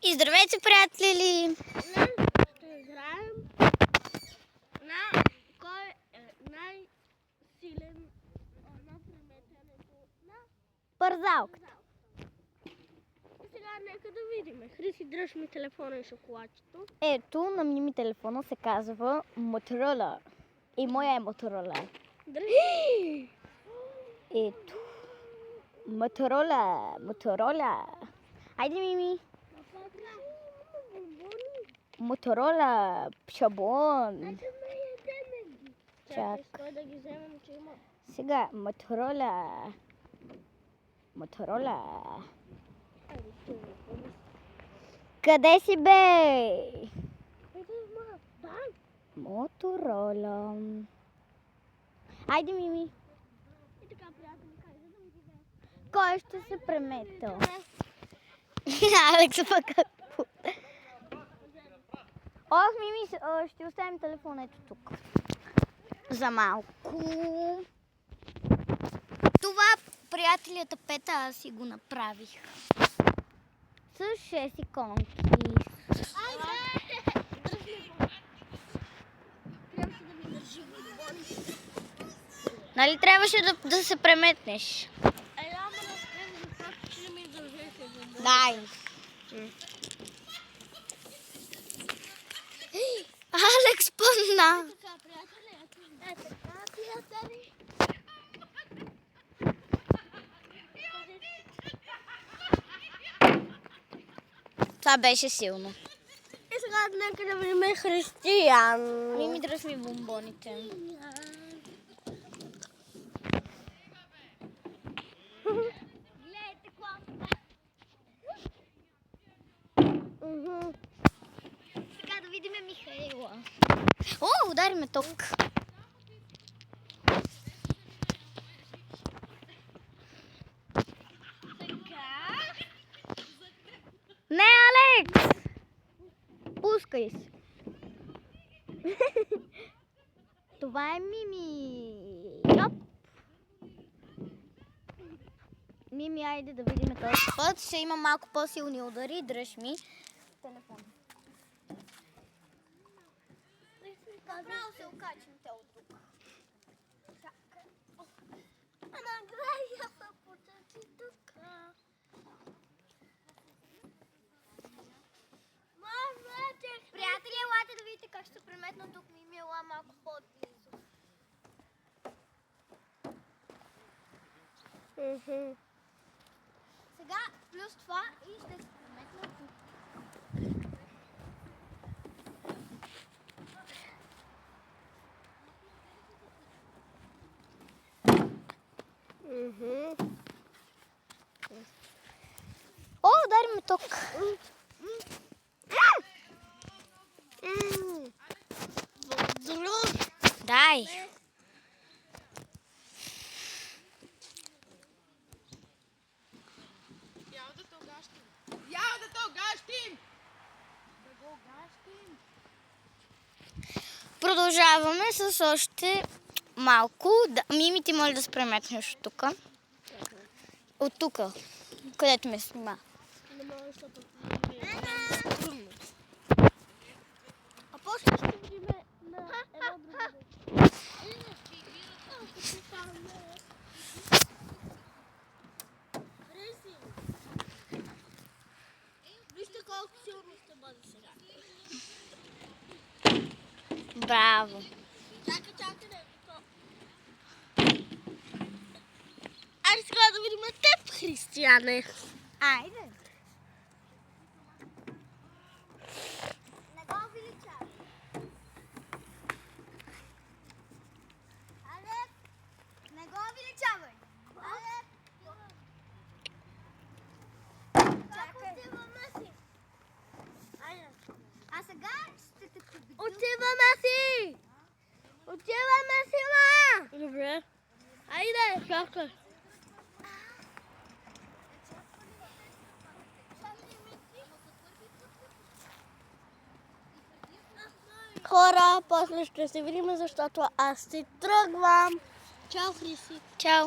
И здравейте, приятели! Днес ще играем на кой е най-силен на преметането на Бързалка. И сега нека да видим. Хриси, дръж ми телефона и шоколадчето. Ето, на ми телефона се казва Моторола. И моя е Моторола. Дръж. Ето. Моторола. Айде, Мими. Моторола, шаблон. Чакай, стой да ги вземем, че има. Сега, Моторола. Айде, стига. Къде си, бе? Айде, ма, дай. Моторола. Айде, Мими. И така, приятели, как да видим. Кой ще се премета? Алекс пък какво? Ох, Мими, ще оставим телефона ето тук. За малко. Това, приятелята Пета, аз си го направих. С 6 иконки. Нали трябваше да се преметнеш? Ама да спрем, защото че не ми държеше бомбони. Дай. Алекс пънна. Така, приятели, така, приятели. Това беше силно. И сега нека да видим Християн. Мими, дръж ми бомбоните. Гледайте класно. Сега да видим Михаила. О, удари ме ток. Не, Алекс! Пускай се. Това е Мими. Йоп. Мими, айде да видим този път. Ще има малко по-силни удари. Дръж ми телефон. Направо се окачим те от тук. Ама гледай, я се потъчи тук. Приятели, елате да видите как ще се преметна тук. Мими, ела малко по-отблизо. Сега плюс това и ще се преметна тук. О, удари ме ток. Дай. Ja, да гащим! Продължаваме с още малко. Мими, ти моля да се преметнеш от тук. От тук, където ме снима. Не мога, защото е трудно. А после Ще видим на едно друго. Хриси! Вижте колко силно ще бъде сега. Браво. Чакай, не. Айде сега да видим теб, Християне. Айде. Не го увеличавай. Алек, не го увеличавай. Алек. Отиваме си. Айде. А сега ще те победя. Отиваме си. Отиваме си, ма. Добре. Айде, чакай. Хора, после ще се видим, защото аз си тръгвам. Чао, Хриси. Чао.